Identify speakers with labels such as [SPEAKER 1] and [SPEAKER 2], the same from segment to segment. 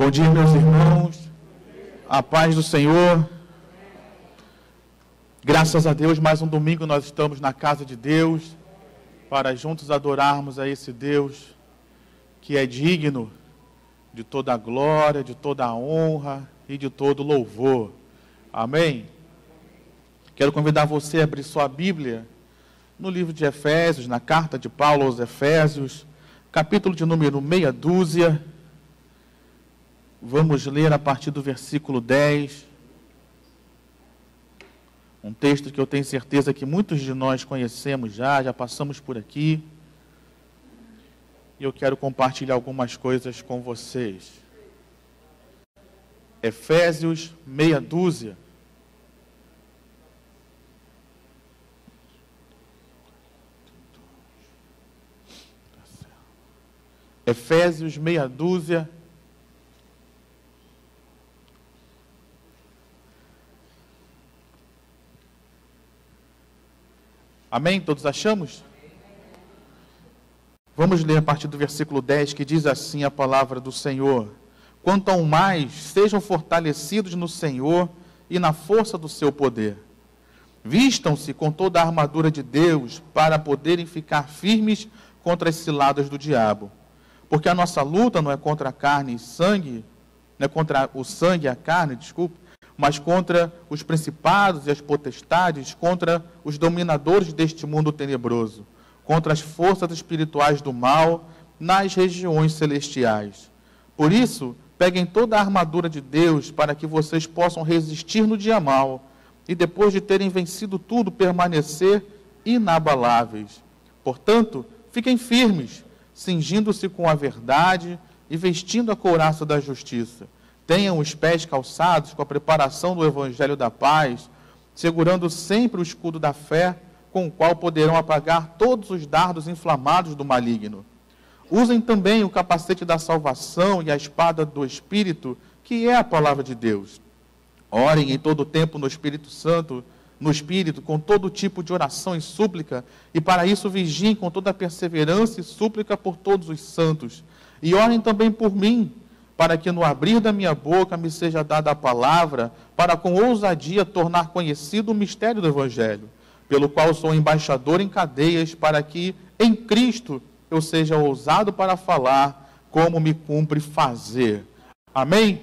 [SPEAKER 1] Bom dia, meus irmãos. A paz do Senhor. Graças a Deus, mais um domingo nós estamos na casa de Deus para juntos adorarmos a esse Deus que é digno de toda a glória, de toda a honra e de todo louvor. Amém? Quero convidar você a abrir sua Bíblia no livro de Efésios, na carta de Paulo aos Efésios, capítulo de número meia dúzia. Vamos ler a partir do versículo 10. Um texto que eu tenho certeza que muitos de nós conhecemos já passamos por aqui. E eu quero compartilhar algumas coisas com vocês. Efésios meia dúzia. Efésios meia dúzia. Amém? Todos achamos? Vamos ler a partir do versículo 10, que diz assim a palavra do Senhor. Quanto ao mais, sejam fortalecidos no Senhor e na força do seu poder. Vistam-se com toda a armadura de Deus para poderem ficar firmes contra as ciladas do diabo. Porque a nossa luta não é contra a carne e sangue, não é contra o sangue e a carne, mas contra os principados e as potestades, contra os dominadores deste mundo tenebroso, contra as forças espirituais do mal nas regiões celestiais. Por isso, peguem toda a armadura de Deus para que vocês possam resistir no dia mau e, depois de terem vencido tudo, permanecer inabaláveis. Portanto, fiquem firmes, cingindo-se com a verdade e vestindo a couraça da justiça. Tenham os pés calçados com a preparação do Evangelho da paz, segurando sempre o escudo da fé, com o qual poderão apagar todos os dardos inflamados do maligno. Usem também o capacete da salvação e a espada do Espírito, que é a palavra de Deus. Orem em todo o tempo no Espírito Santo, no Espírito, com todo tipo de oração e súplica, e para isso vigiem com toda a perseverança e súplica por todos os santos. E orem também por mim, para que no abrir da minha boca me seja dada a palavra, para com ousadia tornar conhecido o mistério do Evangelho, pelo qual sou embaixador em cadeias, para que em Cristo eu seja ousado para falar como me cumpre fazer. Amém?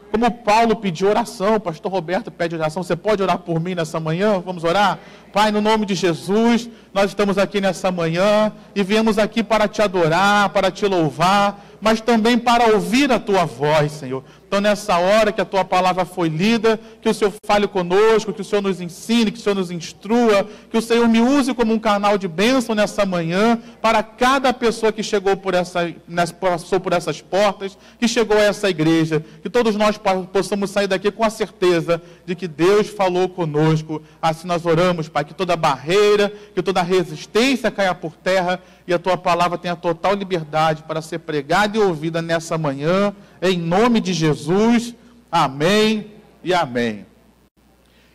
[SPEAKER 1] Como Paulo pediu oração, o pastor Roberto pede oração, você pode orar por mim nessa manhã? Vamos orar? Pai, no nome de Jesus, nós estamos aqui nessa manhã e viemos aqui para te adorar, para te louvar, mas também para ouvir a tua voz, Senhor. Então, nessa hora que a tua palavra foi lida, que o Senhor fale conosco, que o Senhor nos ensine, que o Senhor nos instrua, que o Senhor me use como um canal de bênção nessa manhã, para cada pessoa que chegou passou por essas portas, que chegou a essa igreja, que todos nós possamos sair daqui com a certeza de que Deus falou conosco. Assim nós oramos, Pai, que toda barreira, que toda resistência caia por terra e a tua palavra tenha total liberdade para ser pregada e ouvida nessa manhã, em nome de Jesus. Amém e amém.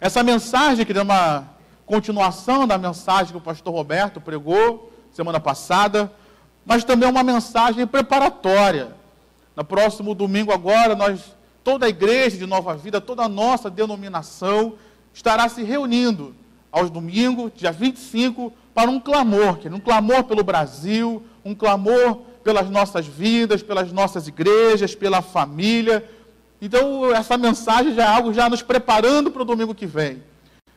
[SPEAKER 1] Essa mensagem, que é uma continuação da mensagem que o pastor Roberto pregou semana passada, mas também uma mensagem preparatória. No próximo domingo agora, toda a igreja de Nova Vida, toda a nossa denominação estará se reunindo aos domingos, dia 25, para um clamor pelo Brasil, um clamor pelas nossas vidas, pelas nossas igrejas, pela família. Então, essa mensagem já é algo já nos preparando para o domingo que vem.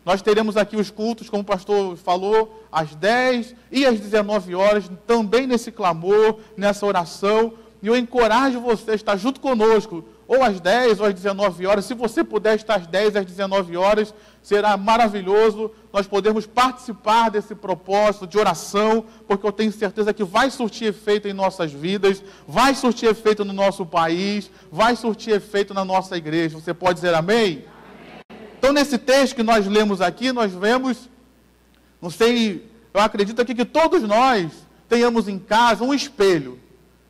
[SPEAKER 1] Nós teremos aqui os cultos, como o pastor falou, às 10 e às 19 horas, também nesse clamor, nessa oração. E eu encorajo você a estar junto conosco, ou às 10 ou às 19 horas. Se você puder estar às 10 às 19 horas, será maravilhoso nós podermos participar desse propósito de oração, porque eu tenho certeza que vai surtir efeito em nossas vidas, vai surtir efeito no nosso país, vai surtir efeito na nossa igreja. Você pode dizer amém? Então, nesse texto que nós lemos aqui, nós vemos, eu acredito aqui que todos nós tenhamos em casa um espelho.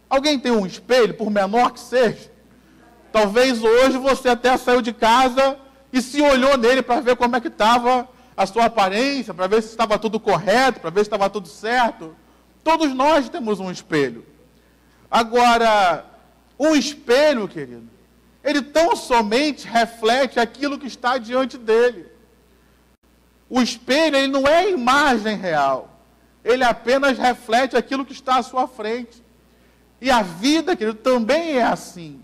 [SPEAKER 1] Alguém tem um espelho, por menor que seja? Talvez hoje você até saiu de casa e se olhou nele para ver como é que estava a sua aparência, para ver se estava tudo correto, para ver se estava tudo certo. Todos nós temos um espelho. Agora, um espelho, querido, ele tão somente reflete aquilo que está diante dele. O espelho, ele não é a imagem real. Ele apenas reflete aquilo que está à sua frente. E a vida, querido, também é assim.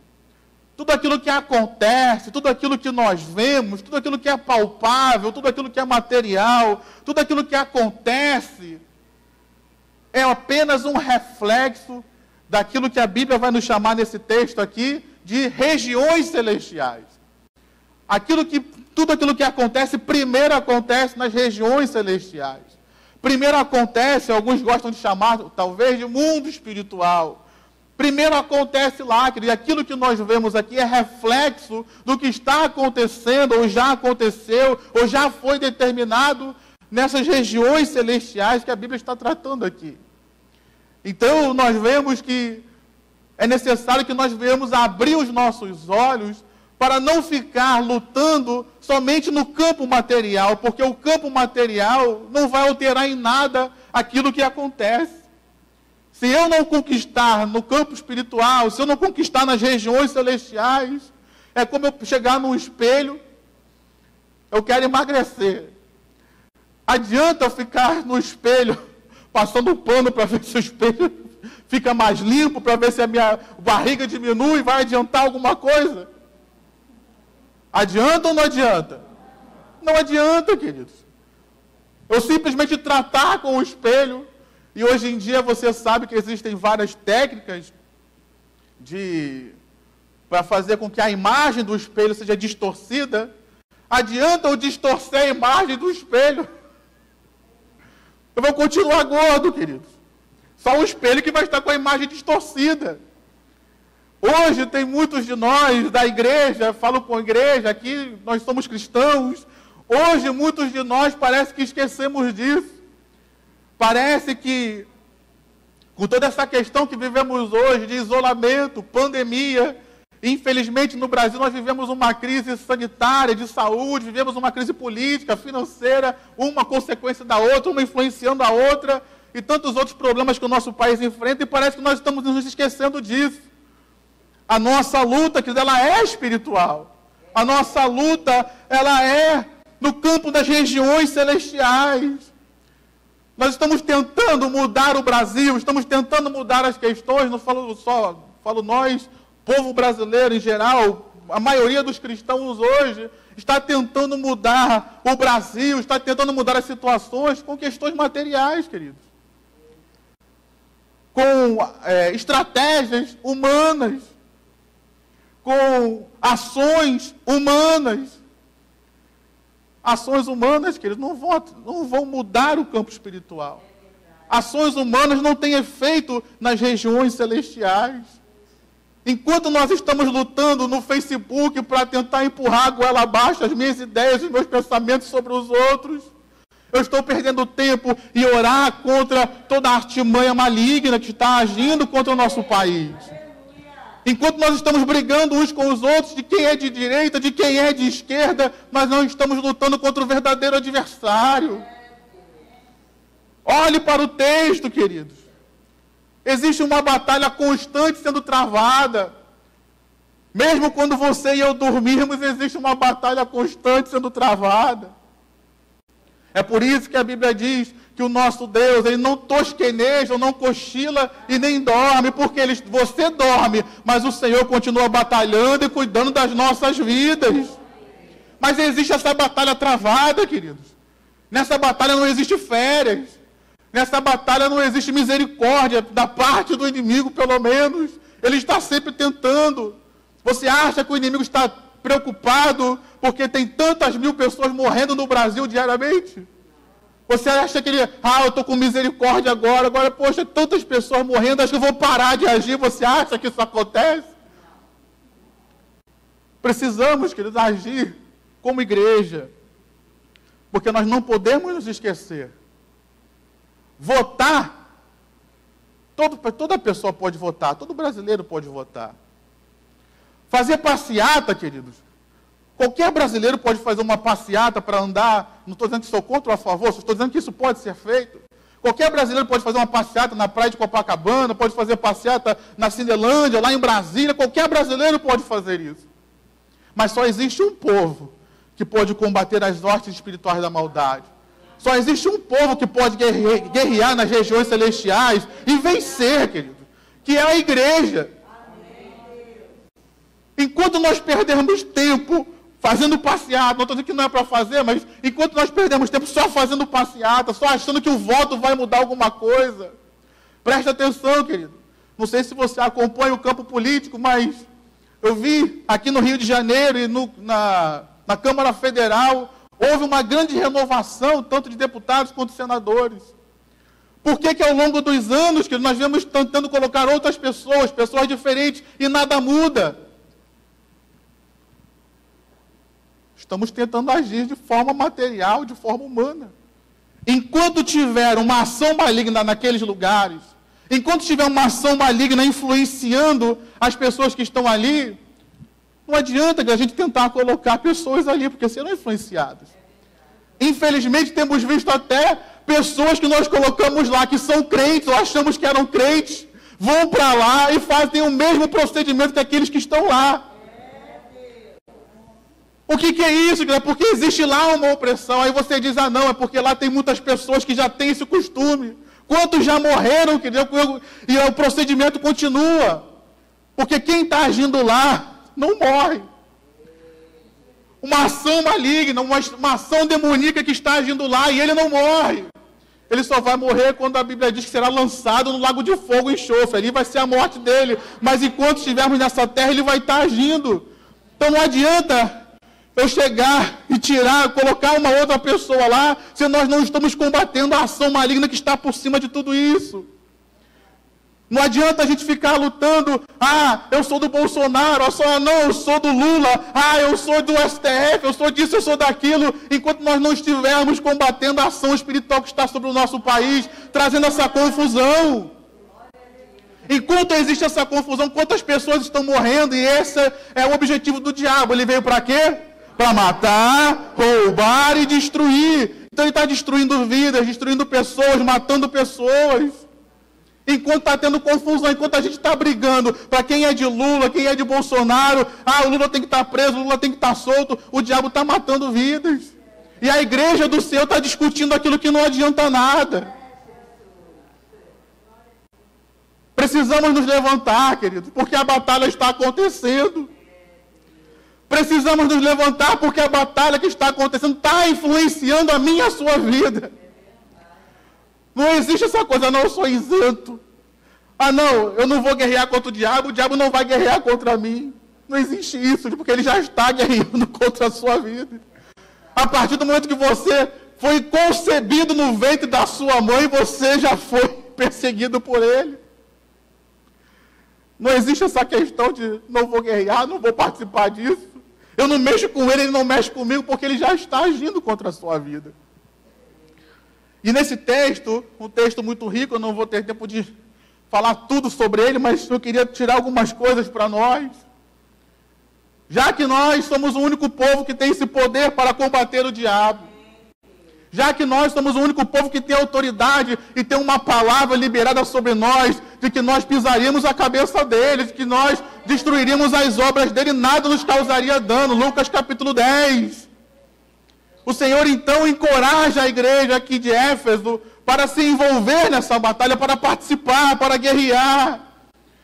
[SPEAKER 1] Tudo aquilo que acontece, tudo aquilo que nós vemos, tudo aquilo que é palpável, tudo aquilo que é material, tudo aquilo que acontece, é apenas um reflexo daquilo que a Bíblia vai nos chamar nesse texto aqui de regiões celestiais. Tudo aquilo que acontece, primeiro acontece nas regiões celestiais. Primeiro acontece, alguns gostam de chamar, talvez, de mundo espiritual. Primeiro acontece lá, querido, e aquilo que nós vemos aqui é reflexo do que está acontecendo, ou já aconteceu, ou já foi determinado nessas regiões celestiais que a Bíblia está tratando aqui. Então, nós vemos que é necessário que nós venhamos abrir os nossos olhos para não ficar lutando somente no campo material, porque o campo material não vai alterar em nada aquilo que acontece. Se eu não conquistar no campo espiritual, se eu não conquistar nas regiões celestiais, é como eu chegar num espelho, eu quero emagrecer. Adianta eu ficar no espelho, passando um pano para ver se o espelho fica mais limpo, para ver se a minha barriga diminui, vai adiantar alguma coisa? Adianta ou não adianta? Não adianta, queridos. Eu simplesmente tratar com o espelho. E hoje em dia você sabe que existem várias técnicas para fazer com que a imagem do espelho seja distorcida. Adianta eu distorcer a imagem do espelho? Eu vou continuar gordo, queridos. Só o espelho que vai estar com a imagem distorcida. Hoje tem muitos de nós da igreja, falo com a igreja, aqui nós somos cristãos. Hoje muitos de nós parece que esquecemos disso. Parece que, com toda essa questão que vivemos hoje, de isolamento, pandemia, infelizmente no Brasil nós vivemos uma crise sanitária, de saúde, vivemos uma crise política, financeira, uma consequência da outra, uma influenciando a outra, e tantos outros problemas que o nosso país enfrenta, e parece que nós estamos nos esquecendo disso. A nossa luta, que ela é espiritual. A nossa luta, ela é no campo das regiões celestiais. Nós estamos tentando mudar o Brasil, estamos tentando mudar as questões, não falo nós, povo brasileiro em geral, a maioria dos cristãos hoje está tentando mudar o Brasil, está tentando mudar as situações com questões materiais, queridos. Com estratégias humanas, com ações humanas. Ações humanas, queridos, não vão mudar o campo espiritual. Ações humanas não têm efeito nas regiões celestiais. Enquanto nós estamos lutando no Facebook para tentar empurrar a goela abaixo as minhas ideias, os meus pensamentos sobre os outros, eu estou perdendo tempo em orar contra toda a artimanha maligna que está agindo contra o nosso país. Enquanto nós estamos brigando uns com os outros, de quem é de direita, de quem é de esquerda, nós não estamos lutando contra o verdadeiro adversário. Olhe para o texto, queridos. Existe uma batalha constante sendo travada. Mesmo quando você e eu dormirmos, existe uma batalha constante sendo travada. É por isso que a Bíblia diz que o nosso Deus, ele não tosqueneja, não cochila e nem dorme, porque você dorme, mas o Senhor continua batalhando e cuidando das nossas vidas. Mas existe essa batalha travada, queridos. Nessa batalha não existe férias. Nessa batalha não existe misericórdia da parte do inimigo, pelo menos. Ele está sempre tentando. Você acha que o inimigo está preocupado porque tem tantas mil pessoas morrendo no Brasil diariamente? Você acha que ele, eu estou com misericórdia agora, poxa, tantas pessoas morrendo, acho que eu vou parar de agir. Você acha que isso acontece? Precisamos, queridos, agir como igreja, porque nós não podemos nos esquecer. Votar, toda pessoa pode votar, todo brasileiro pode votar. Fazer passeata, queridos. Qualquer brasileiro pode fazer uma passeata para andar, não estou dizendo que sou contra ou a favor, só estou dizendo que isso pode ser feito. Qualquer brasileiro pode fazer uma passeata na praia de Copacabana, pode fazer passeata na Cinelândia, lá em Brasília, qualquer brasileiro pode fazer isso. Mas só existe um povo que pode combater as hostes espirituais da maldade. Só existe um povo que pode guerrear nas regiões celestiais e vencer, querido, que é a igreja. Enquanto nós perdermos tempo fazendo passeata, não estou dizendo que não é para fazer, mas enquanto nós perdemos tempo só fazendo passeata, só achando que o voto vai mudar alguma coisa, presta atenção, querido. Não sei se você acompanha o campo político, mas eu vi aqui no Rio de Janeiro e na Câmara Federal, houve uma grande renovação, tanto de deputados quanto de senadores. Por que ao longo dos anos que nós vemos tentando colocar outras pessoas diferentes, e nada muda? Estamos tentando agir de forma material, de forma humana. Enquanto tiver uma ação maligna naqueles lugares, enquanto tiver uma ação maligna influenciando as pessoas que estão ali, não adianta que a gente tentar colocar pessoas ali, porque serão influenciadas. Infelizmente, temos visto até pessoas que nós colocamos lá, que são crentes, ou achamos que eram crentes, vão para lá e fazem o mesmo procedimento que aqueles que estão lá. O que é isso? É porque existe lá uma opressão. Aí você diz, não, é porque lá tem muitas pessoas que já têm esse costume. Quantos já morreram, e o procedimento continua. Porque quem está agindo lá não morre. Uma ação maligna, uma ação demoníaca que está agindo lá, e ele não morre. Ele só vai morrer quando a Bíblia diz que será lançado no lago de fogo e enxofre. Ali vai ser a morte dele. Mas enquanto estivermos nessa terra, ele vai estar agindo. Então não adianta eu chegar e colocar uma outra pessoa lá, se nós não estamos combatendo a ação maligna que está por cima de tudo isso. Não adianta a gente ficar lutando, eu sou do Bolsonaro, eu sou do Lula, eu sou do STF, eu sou disso, eu sou daquilo, enquanto nós não estivermos combatendo a ação espiritual que está sobre o nosso país, trazendo essa confusão. Enquanto existe essa confusão, quantas pessoas estão morrendo, e esse é o objetivo do diabo. Ele veio para quê? Para matar, roubar e destruir. Então ele está destruindo vidas, destruindo pessoas, matando pessoas. Enquanto está tendo confusão, enquanto a gente está brigando para quem é de Lula, quem é de Bolsonaro, o Lula tem que estar preso, o Lula tem que estar solto, o diabo está matando vidas. E a igreja do céu está discutindo aquilo que não adianta nada. Precisamos nos levantar, queridos, porque a batalha está acontecendo. Precisamos nos levantar porque a batalha que está acontecendo está influenciando a minha e a sua vida. Não existe essa coisa, eu sou isento. Eu não vou guerrear contra o diabo não vai guerrear contra mim. Não existe isso, porque ele já está guerreando contra a sua vida. A partir do momento que você foi concebido no ventre da sua mãe, você já foi perseguido por ele. Não existe essa questão de não vou guerrear, não vou participar disso. Eu não mexo com ele não mexe comigo, porque ele já está agindo contra a sua vida. E nesse texto, um texto muito rico, eu não vou ter tempo de falar tudo sobre ele, mas eu queria tirar algumas coisas para nós. Já que nós somos o único povo que tem esse poder para combater o diabo. Já que nós somos o único povo que tem autoridade e tem uma palavra liberada sobre nós, de que nós pisaríamos a cabeça dele, de que nós destruiríamos as obras dele, nada nos causaria dano. Lucas capítulo 10. O Senhor então encoraja a igreja aqui de Éfeso para se envolver nessa batalha, para participar, para guerrear.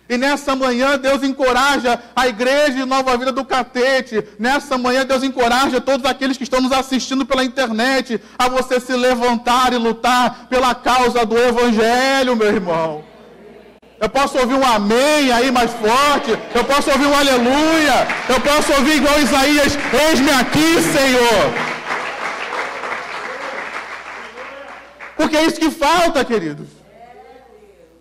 [SPEAKER 1] E nessa manhã Deus encoraja a igreja de Nova Vida do Catete. Nessa manhã Deus encoraja todos aqueles que estão nos assistindo pela internet a você se levantar e lutar pela causa do Evangelho, meu irmão. Eu posso ouvir um amém aí mais forte. Eu posso ouvir um aleluia. Eu posso ouvir igual Isaías: eis-me aqui, Senhor. Porque é isso que falta, queridos.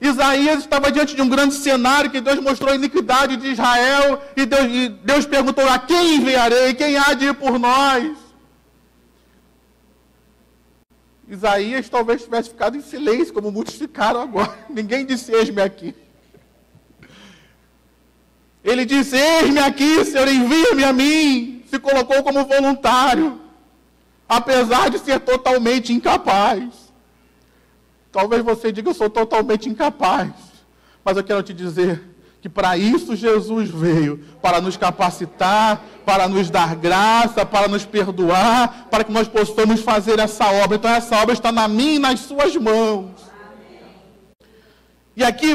[SPEAKER 1] Isaías estava diante de um grande cenário que Deus mostrou a iniquidade de Israel e Deus perguntou: a quem enviarei? Quem há de ir por nós? Isaías talvez tivesse ficado em silêncio, como muitos ficaram agora. Ninguém disse: eis-me aqui. Ele disse: eis-me aqui, Senhor, envia-me a mim. Se colocou como voluntário, apesar de ser totalmente incapaz. Talvez você diga: eu sou totalmente incapaz. Mas eu quero te dizer que para isso Jesus veio, para nos capacitar, para nos dar graça, para nos perdoar, para que nós possamos fazer essa obra. Então essa obra está na minha e nas suas mãos. E aqui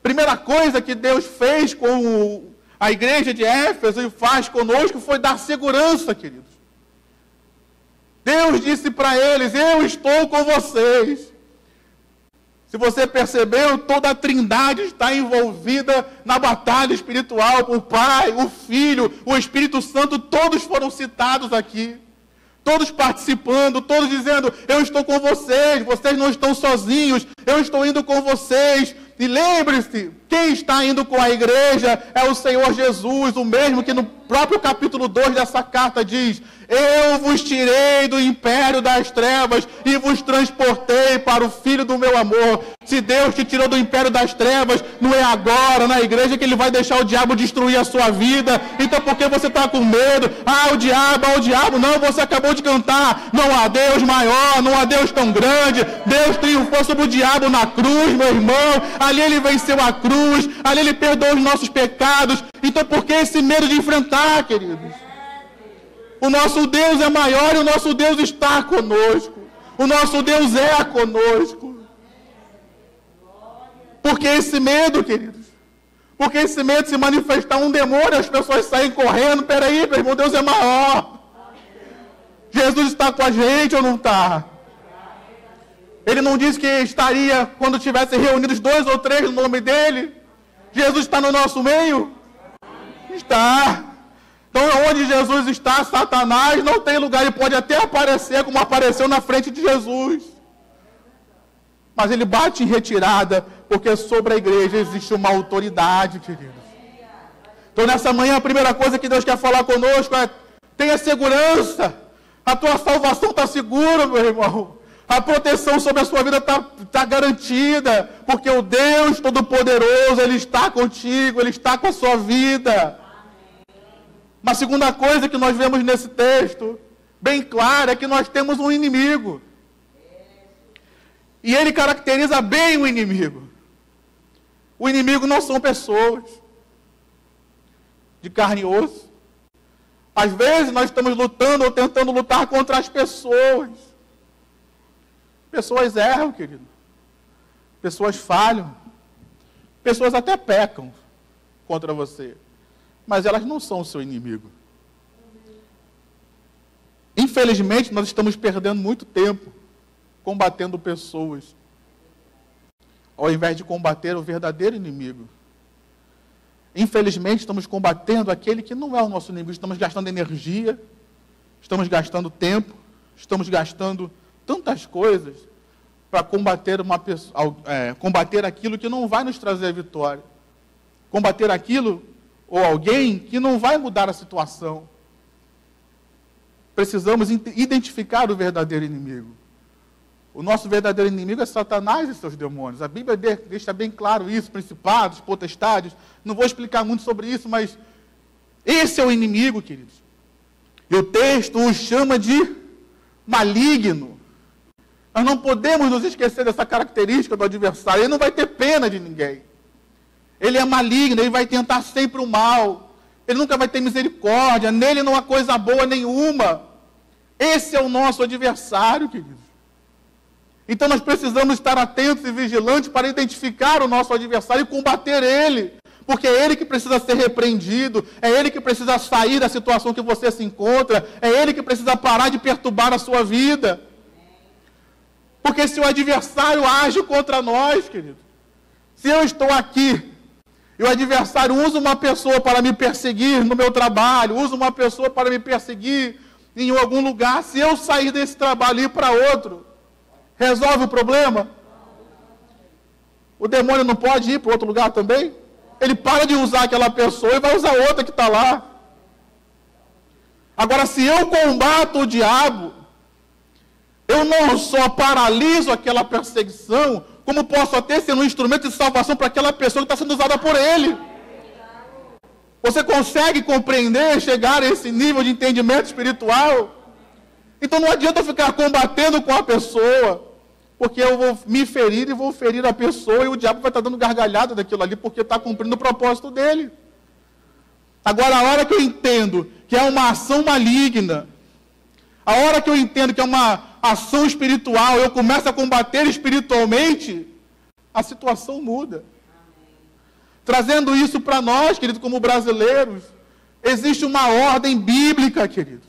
[SPEAKER 1] primeira coisa que Deus fez com a igreja de Éfeso e faz conosco foi dar segurança, queridos. Deus disse para eles: eu estou com vocês. Se você percebeu, toda a Trindade está envolvida na batalha espiritual. O Pai, o Filho, o Espírito Santo, todos foram citados aqui. Todos participando, todos dizendo: eu estou com vocês, vocês não estão sozinhos, eu estou indo com vocês. E lembre-se, quem está indo com a igreja é o Senhor Jesus, o mesmo que no próprio capítulo 2 dessa carta diz: eu vos tirei do império das trevas e vos transportei para o Filho do meu amor. Se Deus te tirou do império das trevas, não é agora na igreja que Ele vai deixar o diabo destruir a sua vida. Então por que você está com medo? O diabo. Não, você acabou de cantar: não há Deus maior, não há Deus tão grande. Deus triunfou sobre o diabo na cruz, meu irmão. Ali Ele venceu a cruz, ali Ele perdoou os nossos pecados. Então por que esse medo de enfrentar, queridos? O nosso Deus é maior e o nosso Deus está conosco. O nosso Deus é conosco. Por que esse medo, queridos? Porque esse medo se manifestar um demônio, as pessoas saem correndo. Peraí, meu irmão, Deus é maior. Jesus está com a gente ou não está? Ele não disse que estaria quando tivesse reunidos 2 ou 3 no nome dele? Jesus está no nosso meio? Está. Então, onde Jesus está, Satanás não tem lugar. Ele pode até aparecer como apareceu na frente de Jesus. Mas ele bate em retirada, porque sobre a igreja existe uma autoridade, queridos. Então, nessa manhã, a primeira coisa que Deus quer falar conosco é: tenha segurança. A tua salvação está segura, meu irmão. A proteção sobre a sua vida está garantida, porque o Deus Todo-Poderoso, Ele está contigo, Ele está com a sua vida. Uma segunda coisa que nós vemos nesse texto, bem clara, é que nós temos um inimigo. E ele caracteriza bem o inimigo. O inimigo não são pessoas de carne e osso. Às vezes nós estamos lutando ou tentando lutar contra as pessoas. Pessoas erram, querido. Pessoas falham. Pessoas até pecam contra você. Mas elas não são o seu inimigo. Infelizmente, nós estamos perdendo muito tempo combatendo pessoas, ao invés de combater o verdadeiro inimigo. Infelizmente, estamos combatendo aquele que não é o nosso inimigo. Estamos gastando energia, estamos gastando tempo, estamos gastando tantas coisas para combater combater aquilo que não vai nos trazer a vitória. Combater aquilo ou alguém que não vai mudar a situação. Precisamos identificar o verdadeiro inimigo. O nosso verdadeiro inimigo é Satanás e seus demônios. A Bíblia deixa bem claro isso: principados, potestades. Não vou explicar muito sobre isso, mas esse é o inimigo, queridos. E o texto o chama de maligno. Nós não podemos nos esquecer dessa característica do adversário. Ele não vai ter pena de ninguém. Ele é maligno, ele vai tentar sempre o mal. Ele nunca vai ter misericórdia. Nele não há coisa boa nenhuma. Esse é o nosso adversário, queridos. Então nós precisamos estar atentos e vigilantes para identificar o nosso adversário e combater ele. Porque é ele que precisa ser repreendido, é ele que precisa sair da situação que você se encontra, é ele que precisa parar de perturbar a sua vida. Porque se o adversário age contra nós, querido, se eu estou aqui e o adversário usa uma pessoa para me perseguir no meu trabalho, usa uma pessoa para me perseguir em algum lugar, se eu sair desse trabalho e ir para outro, resolve o problema? O demônio não pode ir para outro lugar também? Ele para de usar aquela pessoa e vai usar outra que está lá. Agora, se eu combato o diabo, eu não só paraliso aquela perseguição, como posso até ser um instrumento de salvação para aquela pessoa que está sendo usada por ele. Você consegue compreender, chegar a esse nível de entendimento espiritual? Então não adianta ficar combatendo com a pessoa. porque eu vou me ferir e vou ferir a pessoa, e o diabo vai estar dando gargalhada daquilo ali, porque está cumprindo o propósito dele. Agora, a hora que eu entendo que é uma ação maligna, a hora que eu entendo que é uma ação espiritual, eu começo a combater espiritualmente, a situação muda. Trazendo isso para nós, queridos, como brasileiros, existe uma ordem bíblica, queridos.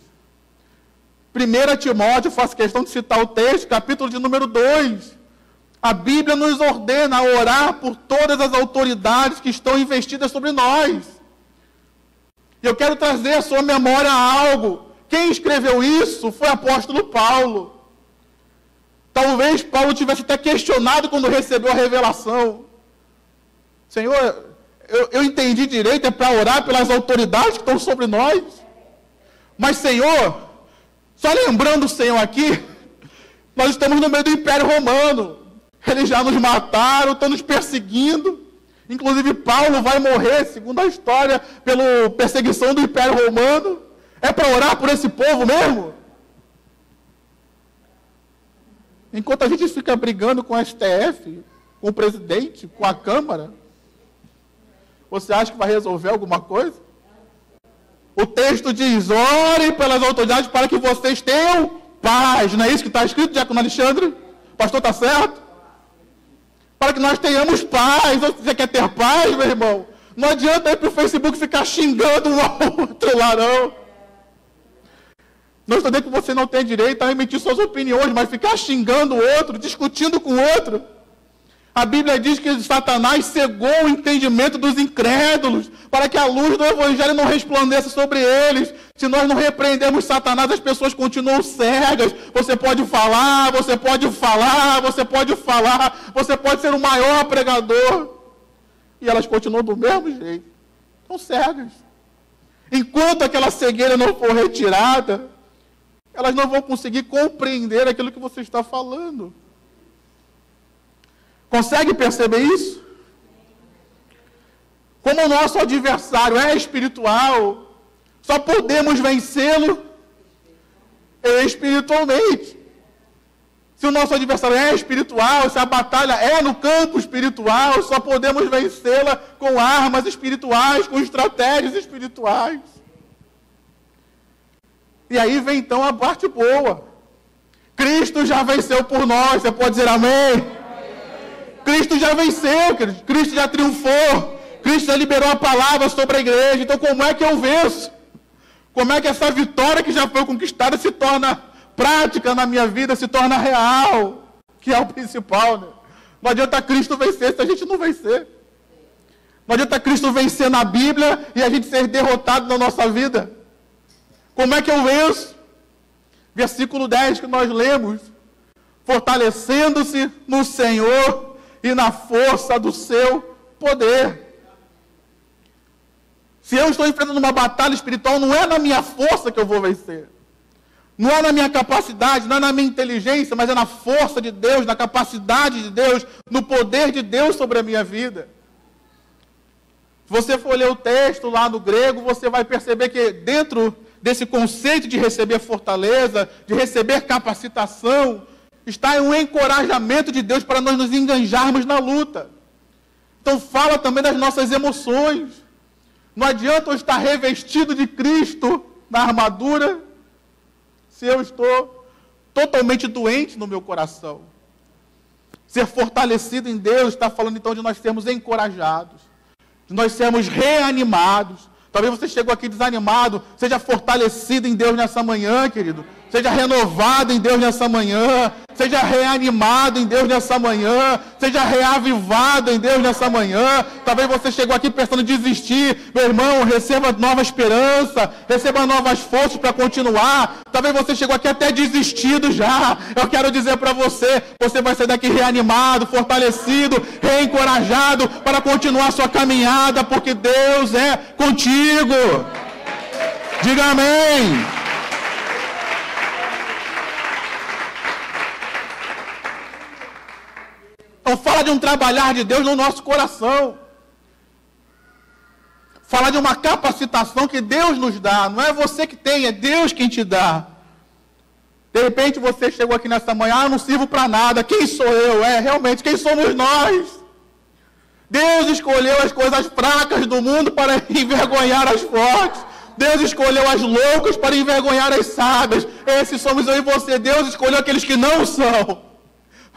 [SPEAKER 1] 1 Timóteo, faço questão de citar o texto, capítulo de número 2. A Bíblia nos ordena a orar por todas as autoridades que estão investidas sobre nós. E eu quero trazer à sua memória algo. Quem escreveu isso foi o apóstolo Paulo. Talvez Paulo tivesse até questionado quando recebeu a revelação. Senhor, eu entendi direito, é para orar pelas autoridades que estão sobre nós. Mas, Senhor, só lembrando o Senhor aqui, nós estamos no meio do Império Romano. Eles já nos mataram, estão nos perseguindo. Inclusive, Paulo vai morrer, segundo a história, pela perseguição do Império Romano. É para orar por esse povo mesmo? Enquanto a gente fica brigando com o STF, com o presidente, com a Câmara, você acha que vai resolver alguma coisa? O texto diz, orem pelas autoridades para que vocês tenham paz. Não é isso que está escrito, Diácono Alexandre? O pastor está certo? Para que nós tenhamos paz. Você quer ter paz, meu irmão? Não adianta ir para o Facebook ficar xingando um ao outro lá, não. Não estou dizendo que você não tem direito a emitir suas opiniões, mas ficar xingando o outro, discutindo com o outro. A Bíblia diz que Satanás cegou o entendimento dos incrédulos, para que a luz do Evangelho não resplandeça sobre eles. Se nós não repreendemos Satanás, as pessoas continuam cegas. Você pode falar, você pode falar, você pode falar, você pode ser o maior pregador. E elas continuam do mesmo jeito. Estão cegas. Enquanto aquela cegueira não for retirada, elas não vão conseguir compreender aquilo que você está falando. Consegue perceber isso? Como o nosso adversário é espiritual, só podemos vencê-lo espiritualmente. Se o nosso adversário é espiritual, se a batalha é no campo espiritual, só podemos vencê-la com armas espirituais, com estratégias espirituais. E aí vem então a parte boa. Cristo já venceu por nós. Você pode dizer amém? Cristo já venceu, querido. Cristo já triunfou. Cristo já liberou a palavra sobre a igreja. Então como é que eu venço? Como é que essa vitória que já foi conquistada se torna prática na minha vida, se torna real? Que é o principal, né? Não adianta Cristo vencer se a gente não vencer. Não adianta Cristo vencer na Bíblia e a gente ser derrotado na nossa vida. Como é que eu venço? Versículo 10 que nós lemos. Fortalecendo-se no Senhor e na força do seu poder. Se eu estou enfrentando uma batalha espiritual, não é na minha força que eu vou vencer. Não é na minha capacidade, não é na minha inteligência, mas é na força de Deus, na capacidade de Deus, no poder de Deus sobre a minha vida. Se você for ler o texto lá no grego, você vai perceber que dentro desse conceito de receber fortaleza, de receber capacitação, está um encorajamento de Deus para nós nos enganjarmos na luta. Então fala também das nossas emoções. Não adianta eu estar revestido de Cristo na armadura, se eu estou totalmente doente no meu coração. Ser fortalecido em Deus está falando então de nós sermos encorajados, de nós sermos reanimados. Talvez você chegou aqui desanimado, seja fortalecido em Deus nessa manhã, querido. Seja renovado em Deus nessa manhã. Seja reanimado em Deus nessa manhã. Seja reavivado em Deus nessa manhã. Talvez você chegou aqui pensando em desistir. Meu irmão, receba nova esperança. Receba novas forças para continuar. Talvez você chegou aqui até desistido já. Eu quero dizer para você, você vai sair daqui reanimado, fortalecido, reencorajado para continuar sua caminhada, porque Deus é contigo. Diga amém. Então fala de um trabalhar de Deus no nosso coração. Fala de uma capacitação que Deus nos dá. Não é você que tem, é Deus quem te dá. De repente você chegou aqui nessa manhã, eu não sirvo para nada, quem sou eu? Realmente, quem somos nós? Deus escolheu as coisas fracas do mundo para envergonhar as fortes. Deus escolheu as loucas para envergonhar as sábias. Esses somos eu e você. Deus escolheu aqueles que não são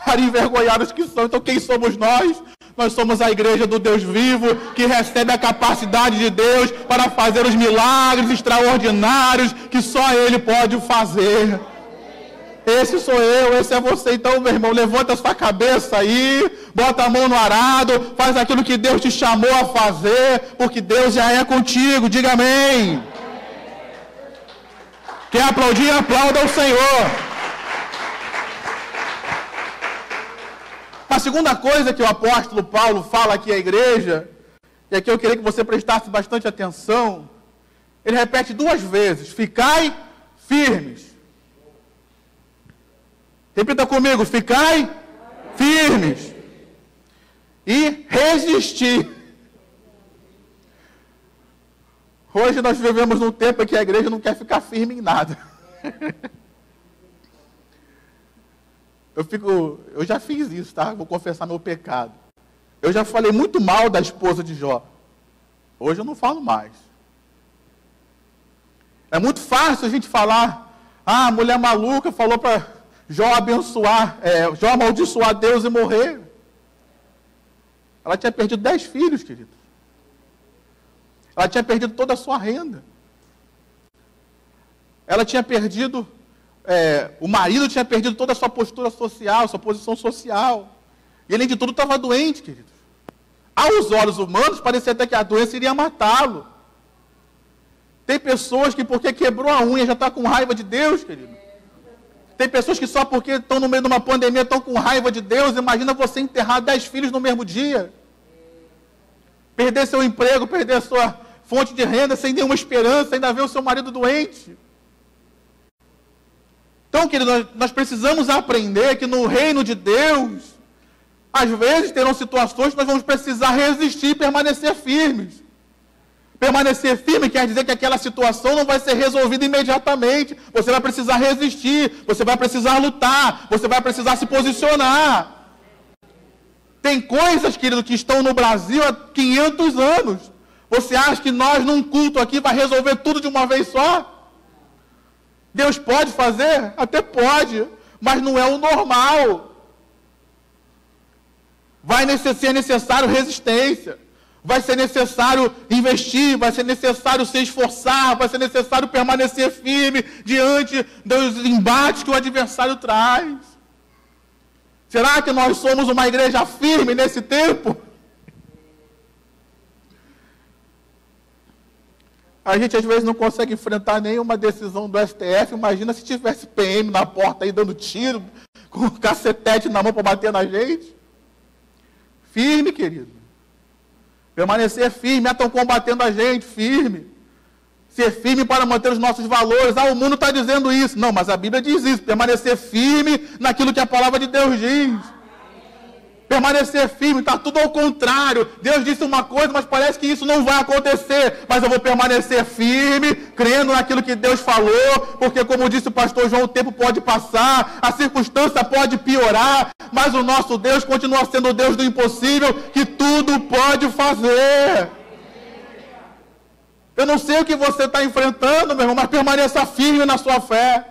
[SPEAKER 1] para envergonhar os que são. Então quem somos nós? Nós somos a igreja do Deus vivo, que recebe a capacidade de Deus para fazer os milagres extraordinários que só Ele pode fazer. Esse sou eu, esse é você. Então, meu irmão, levanta a sua cabeça aí, bota a mão no arado, faz aquilo que Deus te chamou a fazer, porque Deus já é contigo. Diga amém. Quem aplaudir, aplauda o Senhor. A segunda coisa que o apóstolo Paulo fala aqui à igreja, e aqui eu queria que você prestasse bastante atenção, ele repete 2 vezes: ficai firmes. Repita comigo: ficai firmes e resistir. Hoje nós vivemos num tempo em que a igreja não quer ficar firme em nada. Eu já fiz isso, tá? Vou confessar meu pecado. Eu já falei muito mal da esposa de Jó. Hoje eu não falo mais. É muito fácil a gente falar: a mulher maluca falou para Jó Jó amaldiçoar Deus e morrer. Ela tinha perdido 10 filhos, querido. Ela tinha perdido toda a sua renda. Ela tinha perdido, o marido tinha perdido toda a sua postura social, sua posição social. E além de tudo estava doente, querido. Aos olhos humanos, parecia até que a doença iria matá-lo. Tem pessoas que porque quebrou a unha já está com raiva de Deus, querido. Tem pessoas que só porque estão no meio de uma pandemia estão com raiva de Deus. Imagina você enterrar 10 filhos no mesmo dia. Perder seu emprego, perder sua fonte de renda sem nenhuma esperança, ainda ver o seu marido doente. Então, querido, nós precisamos aprender que no reino de Deus, às vezes terão situações que nós vamos precisar resistir e permanecer firmes. Permanecer firme quer dizer que aquela situação não vai ser resolvida imediatamente. Você vai precisar resistir, você vai precisar lutar, você vai precisar se posicionar. Tem coisas, querido, que estão no Brasil há 500 anos. Você acha que nós, num culto aqui, vai resolver tudo de uma vez só? Deus pode fazer? Até pode, mas não é o normal. Vai ser necessário resistência. Vai ser necessário investir, vai ser necessário se esforçar, vai ser necessário permanecer firme diante dos embates que o adversário traz. Será que nós somos uma igreja firme nesse tempo? A gente às vezes não consegue enfrentar nenhuma decisão do STF. Imagina se tivesse PM na porta aí dando tiro, com um cacetete na mão para bater na gente. Firme, querido. Permanecer firme, estão combatendo a gente, firme. Ser firme para manter os nossos valores. O mundo está dizendo isso. Não, mas a Bíblia diz isso. Permanecer firme naquilo que a palavra de Deus diz. Permanecer firme, está tudo ao contrário. Deus disse uma coisa, mas parece que isso não vai acontecer. Mas eu vou permanecer firme, crendo naquilo que Deus falou, porque como disse o pastor João, o tempo pode passar, a circunstância pode piorar, mas o nosso Deus continua sendo o Deus do impossível, que tudo pode fazer. Eu não sei o que você está enfrentando, meu irmão, mas permaneça firme na sua fé.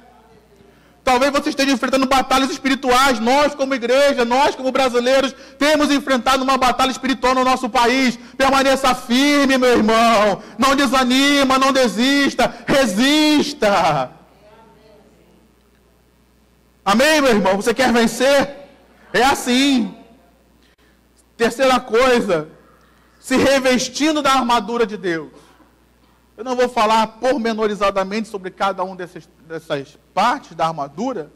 [SPEAKER 1] Talvez você esteja enfrentando batalhas espirituais. Nós, como igreja, nós, como brasileiros, temos enfrentado uma batalha espiritual no nosso país. Permaneça firme, meu irmão. Não desanima, não desista. Resista. Amém, meu irmão? Você quer vencer? É assim. Terceira coisa, se revestindo da armadura de Deus. Eu não vou falar pormenorizadamente sobre cada uma dessas partes da armadura,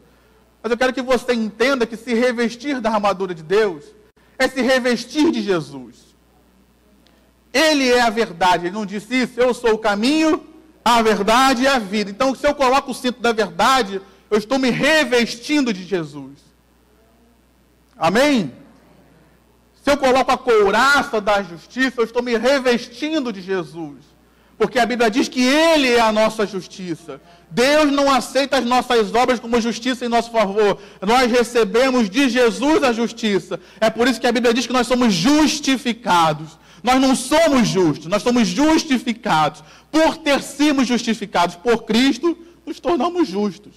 [SPEAKER 1] mas eu quero que você entenda que se revestir da armadura de Deus é se revestir de Jesus. Ele é a verdade. Ele não disse isso: eu sou o caminho, a verdade e a vida. Então, se eu coloco o cinto da verdade, eu estou me revestindo de Jesus. Amém? Se eu coloco a couraça da justiça, eu estou me revestindo de Jesus. Porque a Bíblia diz que Ele é a nossa justiça. Deus não aceita as nossas obras como justiça em nosso favor. Nós recebemos de Jesus a justiça. É por isso que a Bíblia diz que nós somos justificados. Nós não somos justos, nós somos justificados. Por ter sido justificados por Cristo, nos tornamos justos.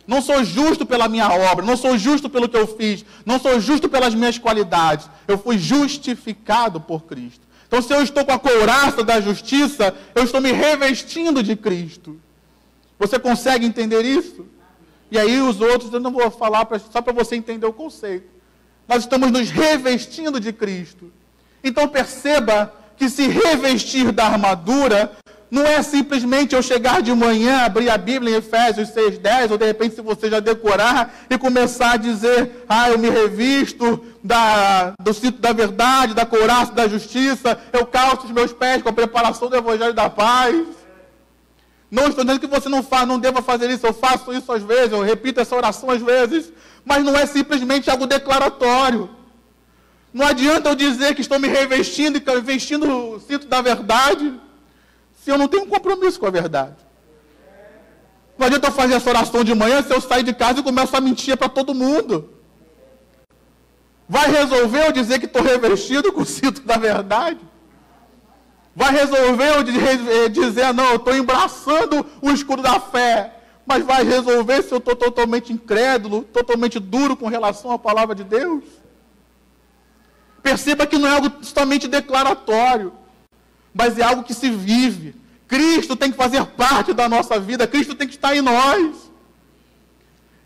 [SPEAKER 1] Não sou justo pela minha obra, não sou justo pelo que eu fiz, não sou justo pelas minhas qualidades. Eu fui justificado por Cristo. Então, se eu estou com a couraça da justiça, eu estou me revestindo de Cristo. Você consegue entender isso? E aí os outros, eu não vou falar, só para você entender o conceito. Nós estamos nos revestindo de Cristo. Então perceba que se revestir da armadura não é simplesmente eu chegar de manhã, abrir a Bíblia em Efésios 6:10, ou de repente se você já decorar e começar a dizer, eu me revisto do cinto da verdade, da couraça da justiça, eu calço os meus pés com a preparação do Evangelho da paz. Não estou dizendo que você não deva fazer isso, eu faço isso às vezes, eu repito essa oração às vezes, mas não é simplesmente algo declaratório. Não adianta eu dizer que estou me revestindo e vestindo o cinto da verdade, se eu não tenho um compromisso com a verdade. Não adianta eu fazer essa oração de manhã se eu sair de casa e começo a mentir para todo mundo. Vai resolver eu dizer que estou revestido com o cinto da verdade? Vai resolver eu dizer, não, eu estou embraçando o escudo da fé. Mas vai resolver se eu estou totalmente incrédulo, totalmente duro com relação à palavra de Deus? Perceba que não é algo somente declaratório, mas é algo que se vive. Cristo tem que fazer parte da nossa vida, Cristo tem que estar em nós.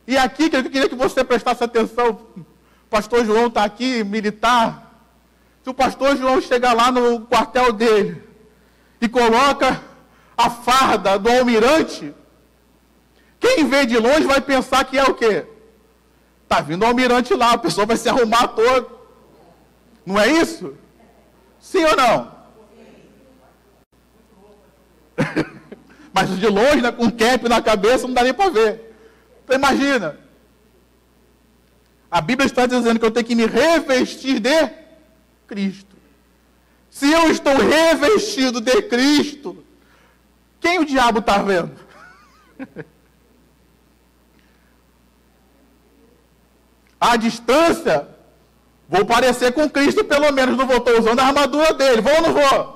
[SPEAKER 1] E aqui, eu queria que você prestasse atenção, o pastor João está aqui, militar. Se o pastor João chegar lá no quartel dele e coloca a farda do almirante, quem vê de longe vai pensar que é o quê? Está vindo o almirante lá, a pessoa vai se arrumar todo. Não é isso? Sim ou não? Mas de longe, né, com cap na cabeça, não dá nem para ver. Então imagina. A Bíblia está dizendo que eu tenho que me revestir de Cristo. Se eu estou revestido de Cristo, quem o diabo está vendo? À distância, vou parecer com Cristo, pelo menos não vou estar usando a armadura dele. Vou ou não vou?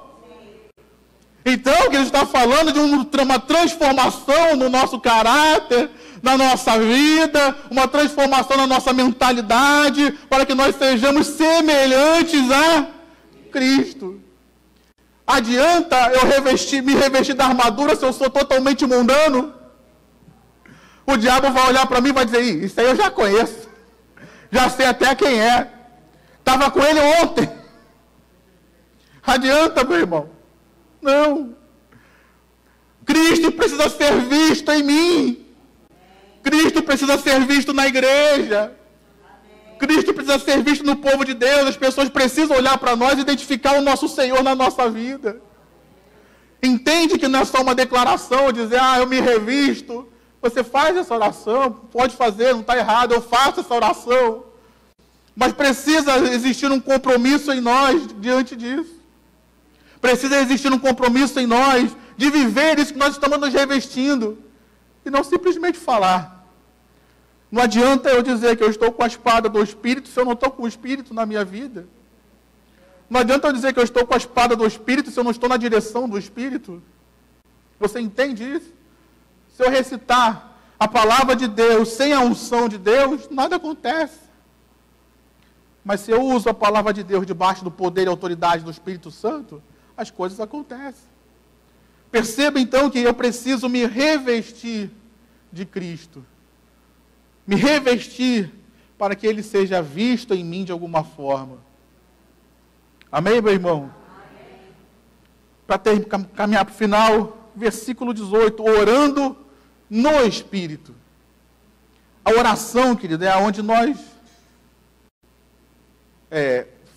[SPEAKER 1] Então, o que ele está falando de uma transformação no nosso caráter, na nossa vida, uma transformação na nossa mentalidade, para que nós sejamos semelhantes a Cristo. Adianta eu me revestir da armadura se eu sou totalmente mundano? O diabo vai olhar para mim e vai dizer, isso aí eu já conheço. Já sei até quem é. Estava com ele ontem. Adianta, meu irmão? Não. Cristo precisa ser visto em mim. Cristo precisa ser visto na igreja. Cristo precisa ser visto no povo de Deus. As pessoas precisam olhar para nós e identificar o nosso Senhor na nossa vida. Entende que não é só uma declaração, dizer, eu me revisto. Você faz essa oração, pode fazer, não está errado, eu faço essa oração. Mas precisa existir um compromisso em nós diante disso. Precisa existir um compromisso em nós de viver isso que nós estamos nos revestindo. E não simplesmente falar. Não adianta eu dizer que eu estou com a espada do Espírito se eu não estou com o Espírito na minha vida. Não adianta eu dizer que eu estou com a espada do Espírito se eu não estou na direção do Espírito. Você entende isso? Se eu recitar a palavra de Deus sem a unção de Deus, nada acontece. Mas se eu uso a palavra de Deus debaixo do poder e autoridade do Espírito Santo, as coisas acontecem. Perceba então que eu preciso me revestir de Cristo. Me revestir para que Ele seja visto em mim de alguma forma. Amém, meu irmão? Para caminhar para o final, versículo 18, orando no Espírito. A oração, querido, é onde nós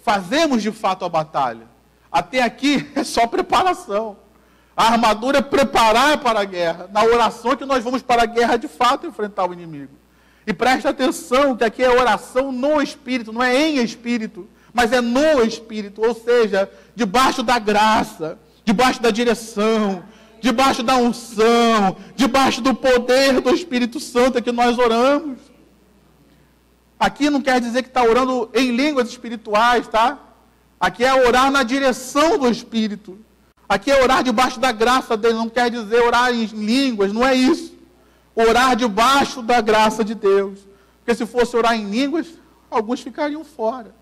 [SPEAKER 1] fazemos de fato a batalha. Até aqui é só preparação. A armadura é preparar para a guerra. Na oração que nós vamos para a guerra de fato enfrentar o inimigo. E preste atenção que aqui é oração no Espírito, não é em Espírito, mas é no Espírito, ou seja, debaixo da graça, debaixo da direção, debaixo da unção, debaixo do poder do Espírito Santo é que nós oramos. Aqui não quer dizer que está orando em línguas espirituais, tá? Aqui é orar na direção do Espírito. Aqui é orar debaixo da graça dele, não quer dizer orar em línguas, não é isso. Orar debaixo da graça de Deus. Porque se fosse orar em línguas, alguns ficariam fora.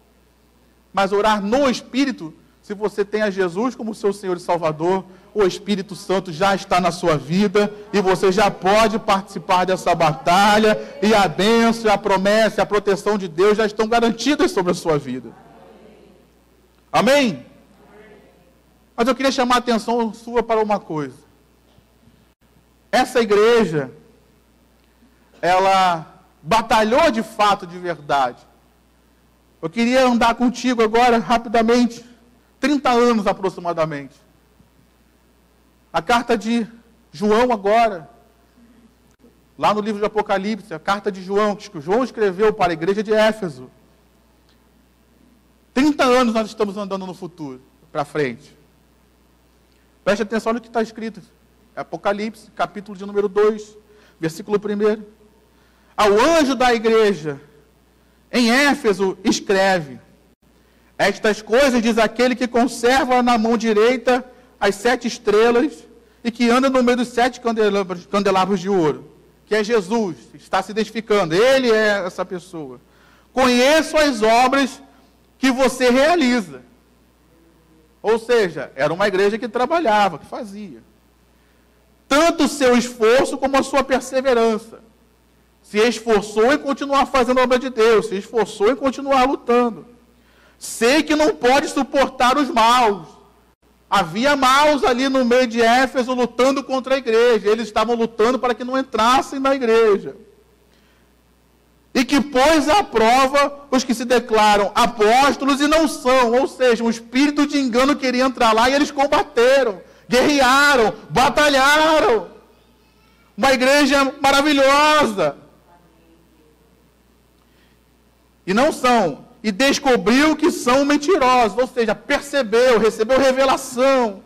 [SPEAKER 1] Mas orar no Espírito, se você tem a Jesus como seu Senhor e Salvador, o Espírito Santo já está na sua vida e você já pode participar dessa batalha e a bênção, a promessa, a proteção de Deus já estão garantidas sobre a sua vida. Amém? Mas eu queria chamar a atenção sua para uma coisa. Essa igreja, ela batalhou de fato, de verdade. Eu queria andar contigo agora, rapidamente, 30 anos aproximadamente. A carta de João agora, lá no livro de Apocalipse, a carta de João, que João escreveu para a igreja de Éfeso. 30 anos nós estamos andando no futuro, para frente. Preste atenção no que está escrito. Apocalipse, capítulo de número 2, versículo 1. Ao anjo da igreja em Éfeso escreve: estas coisas diz aquele que conserva na mão direita as 7 estrelas e que anda no meio dos 7 candelabros de ouro, que é Jesus, está se identificando, ele é essa pessoa. Conheço as obras que você realiza. Ou seja, era uma igreja que trabalhava, que fazia. Tanto o seu esforço como a sua perseverança. Se esforçou em continuar fazendo a obra de Deus, se esforçou em continuar lutando. Sei que não pode suportar os maus. Havia maus ali no meio de Éfeso lutando contra a igreja. Eles estavam lutando para que não entrassem na igreja. E que pôs à prova os que se declaram apóstolos e não são. Ou seja, um espírito de engano queria entrar lá e eles combateram, guerrearam, batalharam. Uma igreja maravilhosa. E não são. E descobriu que são mentirosos. Ou seja, percebeu, recebeu revelação.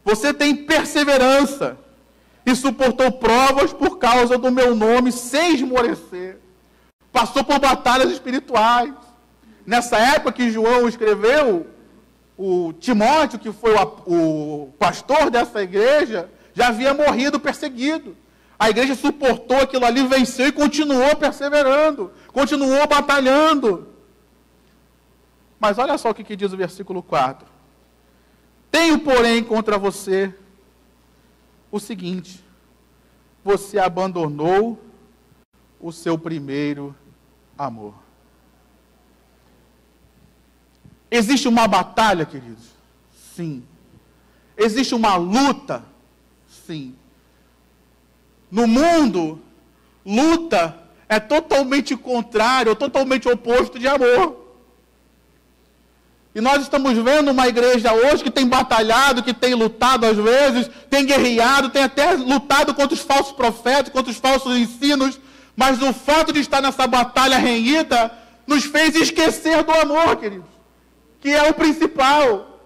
[SPEAKER 1] Você tem perseverança. E suportou provas por causa do meu nome, sem esmorecer. Passou por batalhas espirituais. Nessa época que João escreveu, o Timóteo, que foi o pastor dessa igreja, já havia morrido perseguido. A igreja suportou aquilo ali, venceu e continuou perseverando, continuou batalhando. Mas olha só o que diz o versículo 4. Tenho, porém, contra você o seguinte: você abandonou o seu primeiro amor. Existe uma batalha, queridos? Sim. Existe uma luta? Sim. No mundo, luta é totalmente contrário, totalmente oposto de amor. E nós estamos vendo uma igreja hoje que tem batalhado, que tem lutado às vezes, tem guerreado, tem até lutado contra os falsos profetas, contra os falsos ensinos, mas o fato de estar nessa batalha renhida nos fez esquecer do amor, queridos, que é o principal.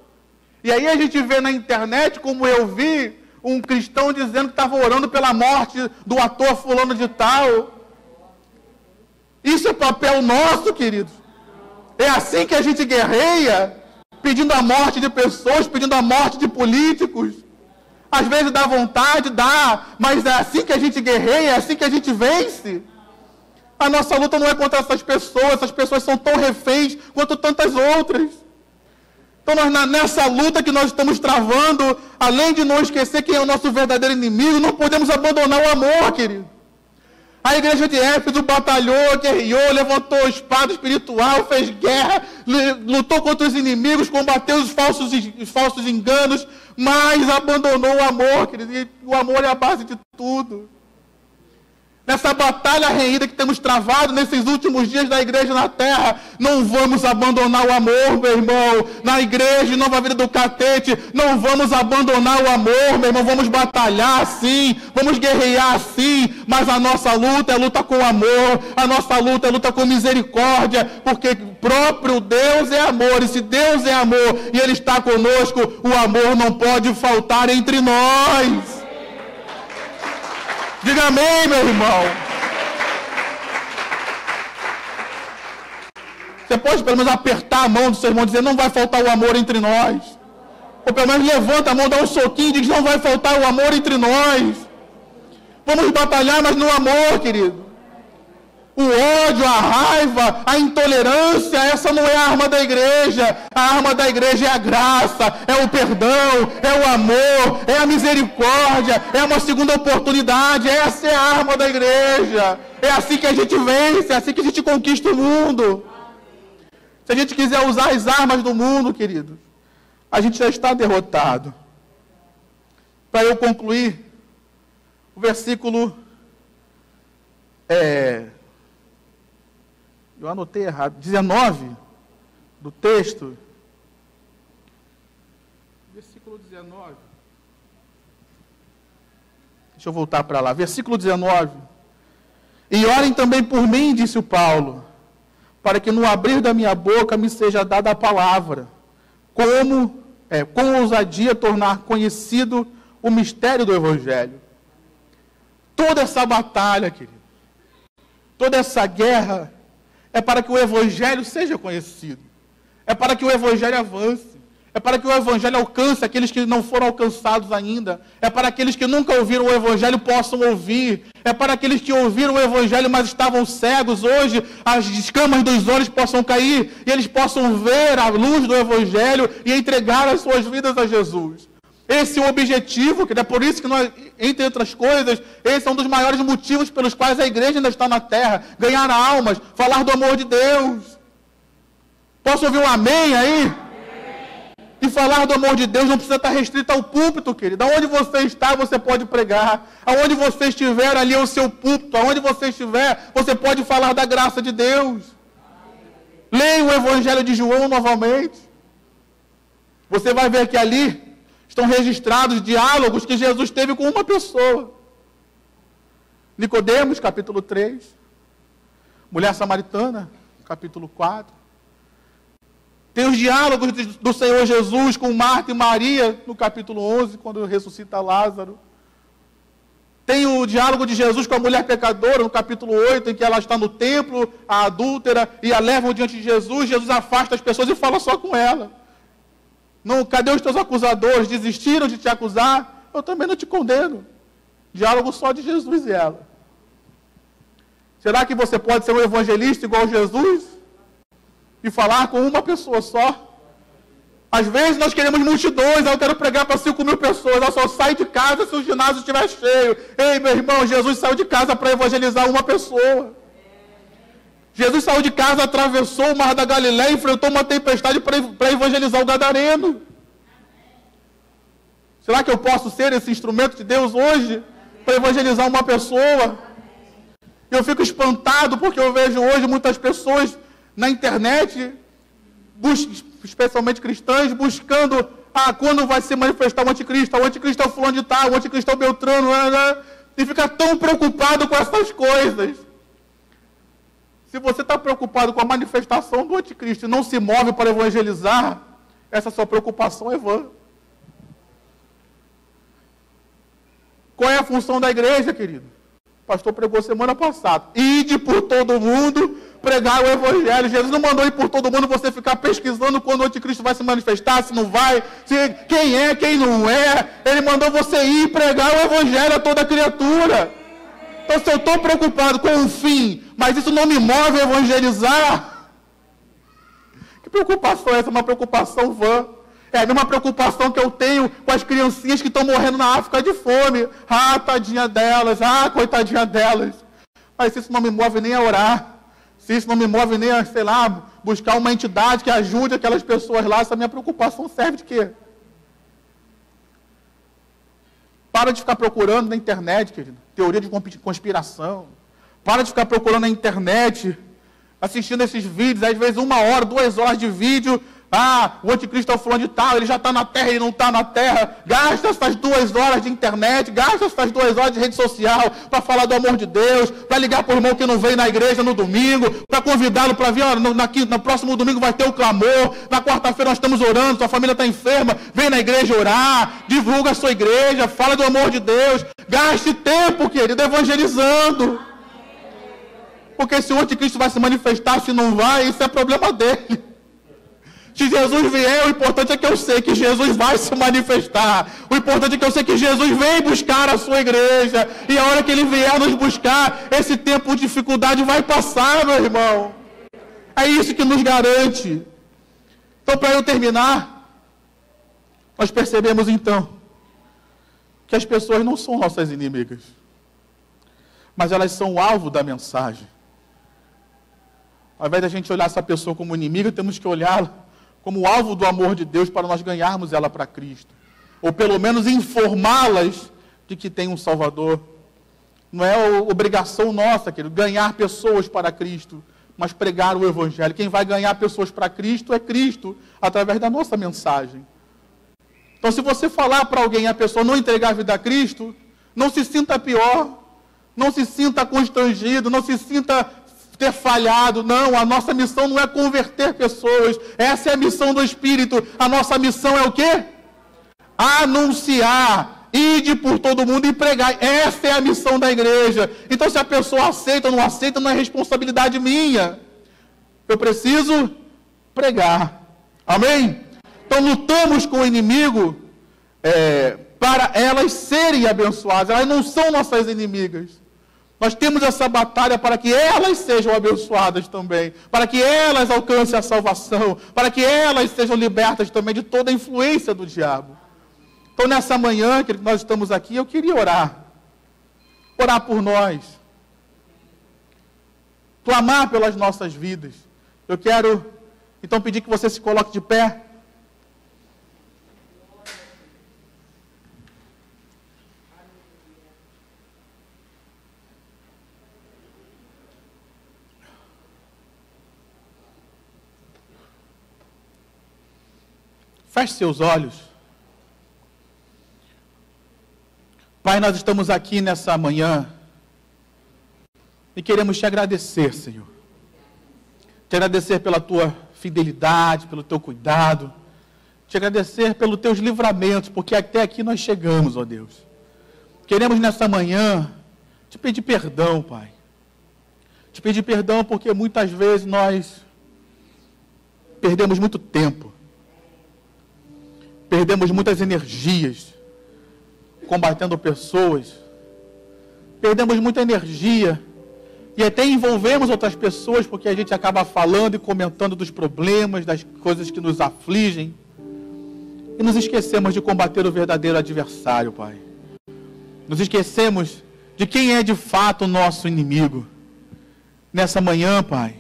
[SPEAKER 1] E aí a gente vê na internet, como eu vi, um cristão dizendo que estava orando pela morte do ator fulano de tal. Isso é papel nosso, queridos. É assim que a gente guerreia, pedindo a morte de pessoas, pedindo a morte de políticos. Às vezes dá vontade, dá, mas é assim que a gente guerreia, é assim que a gente vence. A nossa luta não é contra essas pessoas são tão reféns quanto tantas outras. Então, nessa luta que nós estamos travando, além de não esquecer quem é o nosso verdadeiro inimigo, não podemos abandonar o amor, querido. A igreja de Éfeso batalhou, guerreou, levantou espada espiritual, fez guerra, lutou contra os inimigos, combateu os falsos enganos, mas abandonou o amor, querido. E o amor é a base de tudo. Nessa batalha renhida que temos travado nesses últimos dias da igreja na terra, não vamos abandonar o amor, meu irmão. Na igreja e Nova Vida do Catete, não vamos abandonar o amor, meu irmão. Vamos batalhar sim, vamos guerrear sim, mas a nossa luta é luta com amor, a nossa luta é luta com misericórdia, porque o próprio Deus é amor, e se Deus é amor e Ele está conosco, o amor não pode faltar entre nós. Diga amém, meu irmão. Você pode pelo menos apertar a mão do seu irmão e dizer, não vai faltar o amor entre nós. Ou pelo menos levanta a mão, dá um soquinho e diz, não vai faltar o amor entre nós. Vamos batalhar, mas no amor, querido. O ódio, a raiva, a intolerância, essa não é a arma da igreja. A arma da igreja é a graça, é o perdão, é o amor, é a misericórdia, é uma segunda oportunidade. Essa é a arma da igreja. É assim que a gente vence, é assim que a gente conquista o mundo. Se a gente quiser usar as armas do mundo, querido, a gente já está derrotado. Para eu concluir, o versículo... Eu anotei errado. 19 do texto. Versículo 19. Deixa eu voltar para lá. Versículo 19. E orem também por mim, disse o Paulo, para que no abrir da minha boca me seja dada a palavra, com ousadia tornar conhecido o mistério do Evangelho. Toda essa batalha, querido, toda essa guerra, é para que o Evangelho seja conhecido. É para que o Evangelho avance. É para que o Evangelho alcance aqueles que não foram alcançados ainda. É para aqueles que nunca ouviram o Evangelho possam ouvir. É para aqueles que ouviram o Evangelho, mas estavam cegos. Hoje, as escamas dos olhos possam cair e eles possam ver a luz do Evangelho e entregar as suas vidas a Jesus. Esse é o objetivo, que é por isso que nós, entre outras coisas, esse é um dos maiores motivos pelos quais a igreja ainda está na terra. Ganhar almas, falar do amor de Deus. Posso ouvir um amém aí? Amém. E falar do amor de Deus não precisa estar restrito ao púlpito, querido. Aonde você está, você pode pregar. Aonde você estiver, ali é o seu púlpito. Aonde você estiver, você pode falar da graça de Deus. Leia o Evangelho de João novamente. Você vai ver que ali estão registrados diálogos que Jesus teve com uma pessoa. Nicodemos, capítulo 3. Mulher samaritana, capítulo 4. Tem os diálogos do Senhor Jesus com Marta e Maria, no capítulo 11, quando ressuscita Lázaro. Tem o diálogo de Jesus com a mulher pecadora, no capítulo 8, em que ela está no templo, a adúltera, e a levam diante de Jesus. Jesus afasta as pessoas e fala só com ela. Não, cadê os teus acusadores? Desistiram de te acusar? Eu também não te condeno. Diálogo só de Jesus e ela. Será que você pode ser um evangelista igual Jesus? E falar com uma pessoa só? Às vezes nós queremos multidões, eu quero pregar para 5.000 pessoas, eu só saio de casa se o ginásio estiver cheio. Ei, meu irmão, Jesus saiu de casa para evangelizar uma pessoa. Jesus saiu de casa, atravessou o mar da Galileia, enfrentou uma tempestade para evangelizar o gadareno. Será que eu posso ser esse instrumento de Deus hoje para evangelizar uma pessoa? Eu fico espantado porque eu vejo hoje muitas pessoas na internet, especialmente cristãs, buscando quando vai se manifestar o anticristo. O anticristo é o fulano de tal, o anticristo é o Beltrano, e fica tão preocupado com essas coisas. Se você está preocupado com a manifestação do anticristo e não se move para evangelizar, essa sua preocupação é vã. Qual é a função da igreja, querido? O pastor pregou semana passada. Ide por todo mundo, pregar o evangelho. Jesus não mandou ir por todo mundo, você ficar pesquisando quando o anticristo vai se manifestar, se não vai, quem é, quem não é. Ele mandou você ir pregar o evangelho a toda criatura. Então, se eu estou preocupado com o fim, mas isso não me move a evangelizar, que preocupação é essa? Uma preocupação vã. É a mesma preocupação que eu tenho com as criancinhas que estão morrendo na África de fome. Tadinha delas, coitadinha delas. Mas isso não me move nem a orar, se isso não me move nem a, buscar uma entidade que ajude aquelas pessoas lá, essa minha preocupação serve de quê? Para de ficar procurando na internet, querido, teoria de conspiração. Para de ficar procurando na internet, assistindo esses vídeos, às vezes 1 hora, 2 horas de vídeo. O anticristo é o fulano de tal, ele já está na terra, ele não está na terra. Gasta essas 2 horas de internet, gasta essas 2 horas de rede social para falar do amor de Deus, para ligar para o irmão que não veio na igreja no domingo, para convidá-lo para vir, no próximo domingo vai ter o clamor, na quarta-feira nós estamos orando, sua família está enferma, vem na igreja orar, divulga a sua igreja, fala do amor de Deus. Gaste tempo, querido, evangelizando. Porque se o anticristo vai se manifestar, se não vai, isso é problema dele. Se Jesus vier, o importante é que eu sei que Jesus vai se manifestar. O importante é que eu sei que Jesus vem buscar a sua igreja. E a hora que ele vier nos buscar, esse tempo de dificuldade vai passar, meu irmão. É isso que nos garante. Então, para eu terminar, nós percebemos então que as pessoas não são nossas inimigas, mas elas são o alvo da mensagem. Ao invés de a gente olhar essa pessoa como inimiga, temos que olhá-la como alvo do amor de Deus para nós ganharmos ela para Cristo. Ou pelo menos informá-las de que tem um Salvador. Não é obrigação nossa, querido, ganhar pessoas para Cristo, mas pregar o Evangelho. Quem vai ganhar pessoas para Cristo é Cristo, através da nossa mensagem. Então, se você falar para alguém e a pessoa não entregar a vida a Cristo, não se sinta pior, não se sinta constrangido, não se sinta ter falhado. Não, a nossa missão não é converter pessoas. Essa é a missão do Espírito. A nossa missão é o quê? Anunciar. Ide por todo mundo e pregar. Essa é a missão da igreja. Então, se a pessoa aceita ou não aceita, não é responsabilidade minha. Eu preciso pregar. Amém? Então, lutamos com o inimigo para elas serem abençoadas. Elas não são nossas inimigas. Nós temos essa batalha para que elas sejam abençoadas também, para que elas alcancem a salvação, para que elas sejam libertas também de toda a influência do diabo. Então, nessa manhã que nós estamos aqui, eu queria orar por nós, clamar pelas nossas vidas. Eu quero, então, pedir que você se coloque de pé. Feche seus olhos. Pai, nós estamos aqui nessa manhã e queremos te agradecer, Senhor. Te agradecer pela tua fidelidade, pelo teu cuidado. Te agradecer pelos teus livramentos, porque até aqui nós chegamos, ó Deus. Queremos nessa manhã te pedir perdão, Pai. Te pedir perdão porque muitas vezes nós perdemos muito tempo. Perdemos muitas energias combatendo pessoas. Perdemos muita energia e até envolvemos outras pessoas porque a gente acaba falando e comentando dos problemas, das coisas que nos afligem. E nos esquecemos de combater o verdadeiro adversário, Pai. Nos esquecemos de quem é de fato o nosso inimigo. Nessa manhã, Pai,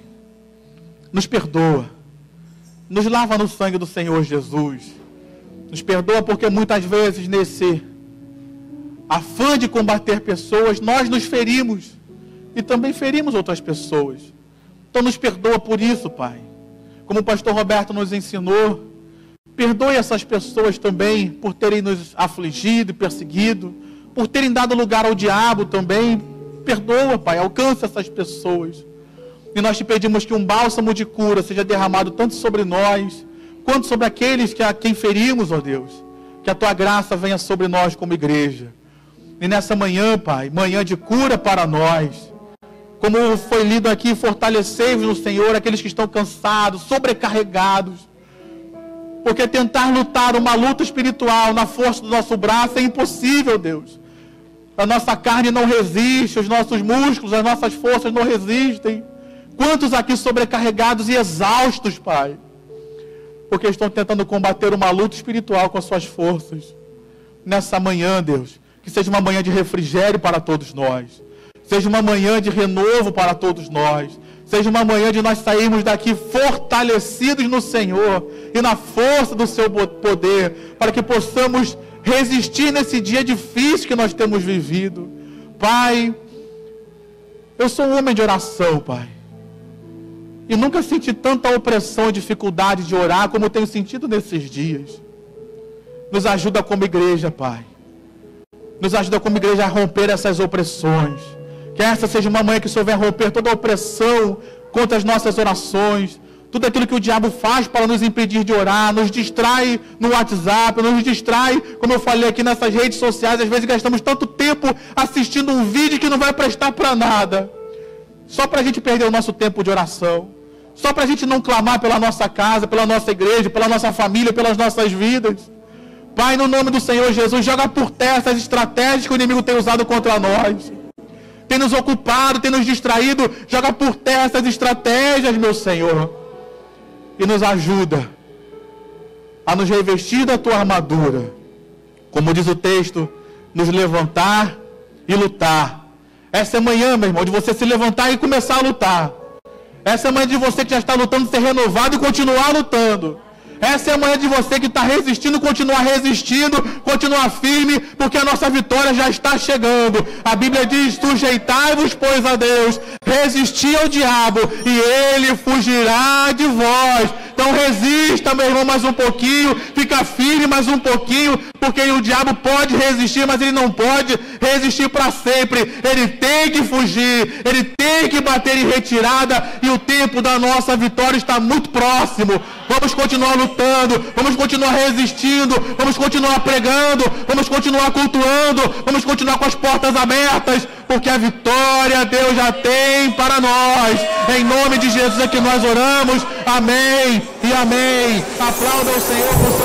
[SPEAKER 1] nos perdoa. Nos lava no sangue do Senhor Jesus. Nos perdoa porque muitas vezes nesse afã de combater pessoas, nós nos ferimos e também ferimos outras pessoas. Então nos perdoa por isso, Pai. Como o pastor Roberto nos ensinou, perdoe essas pessoas também por terem nos afligido e perseguido, por terem dado lugar ao diabo também. Perdoa, Pai, alcança essas pessoas. E nós te pedimos que um bálsamo de cura seja derramado tanto sobre nós, quanto sobre aqueles a quem ferimos, ó Deus. Que a tua graça venha sobre nós como igreja. E nessa manhã, Pai, manhã de cura para nós. Como foi lido aqui, fortalecei-vos no Senhor aqueles que estão cansados, sobrecarregados. Porque tentar lutar uma luta espiritual na força do nosso braço é impossível, Deus. A nossa carne não resiste, os nossos músculos, as nossas forças não resistem. Quantos aqui sobrecarregados e exaustos, Pai? Porque estão tentando combater uma luta espiritual com as suas forças. Nessa manhã, Deus, que seja uma manhã de refrigério para todos nós. Seja uma manhã de renovo para todos nós. Seja uma manhã de nós sairmos daqui fortalecidos no Senhor e na força do seu poder, para que possamos resistir nesse dia difícil que nós temos vivido. Pai, eu sou um homem de oração, Pai, e nunca senti tanta opressão e dificuldade de orar como tenho sentido nesses dias. Nos ajuda como igreja, Pai. Nos ajuda como igreja a romper essas opressões. Que essa seja uma manhã que o Senhor venha romper toda a opressão contra as nossas orações. Tudo aquilo que o diabo faz para nos impedir de orar, nos distrai no WhatsApp, nos distrai, como eu falei aqui, nessas redes sociais. Às vezes gastamos tanto tempo assistindo um vídeo que não vai prestar para nada. Só para a gente perder o nosso tempo de oração. Só para a gente não clamar pela nossa casa, pela nossa igreja, pela nossa família, pelas nossas vidas. Pai, no nome do Senhor Jesus, joga por terra essas estratégias que o inimigo tem usado contra nós. Tem nos ocupado, tem nos distraído. Joga por terra essas estratégias, meu Senhor. E nos ajuda a nos revestir da tua armadura. Como diz o texto, nos levantar e lutar. Essa é a manhã, meu irmão, de você se levantar e começar a lutar. Essa é a manhã de você que já está lutando, ser renovado e continuar lutando. Essa é a manhã de você que está resistindo, continuar resistindo, continuar firme, porque a nossa vitória já está chegando. A Bíblia diz: sujeitai-vos, pois, a Deus, resisti ao diabo, e ele fugirá de vós. Então resista, meu irmão, mais um pouquinho, fica firme mais um pouquinho, porque o diabo pode resistir, mas ele não pode resistir para sempre. Ele tem que fugir, ele tem que bater em retirada, e o tempo da nossa vitória está muito próximo. Vamos continuar lutando, vamos continuar resistindo, vamos continuar pregando, vamos continuar cultuando, vamos continuar com as portas abertas, porque a vitória Deus já tem para nós. Em nome de Jesus é que nós oramos. Amém e amém. Aplauda o Senhor por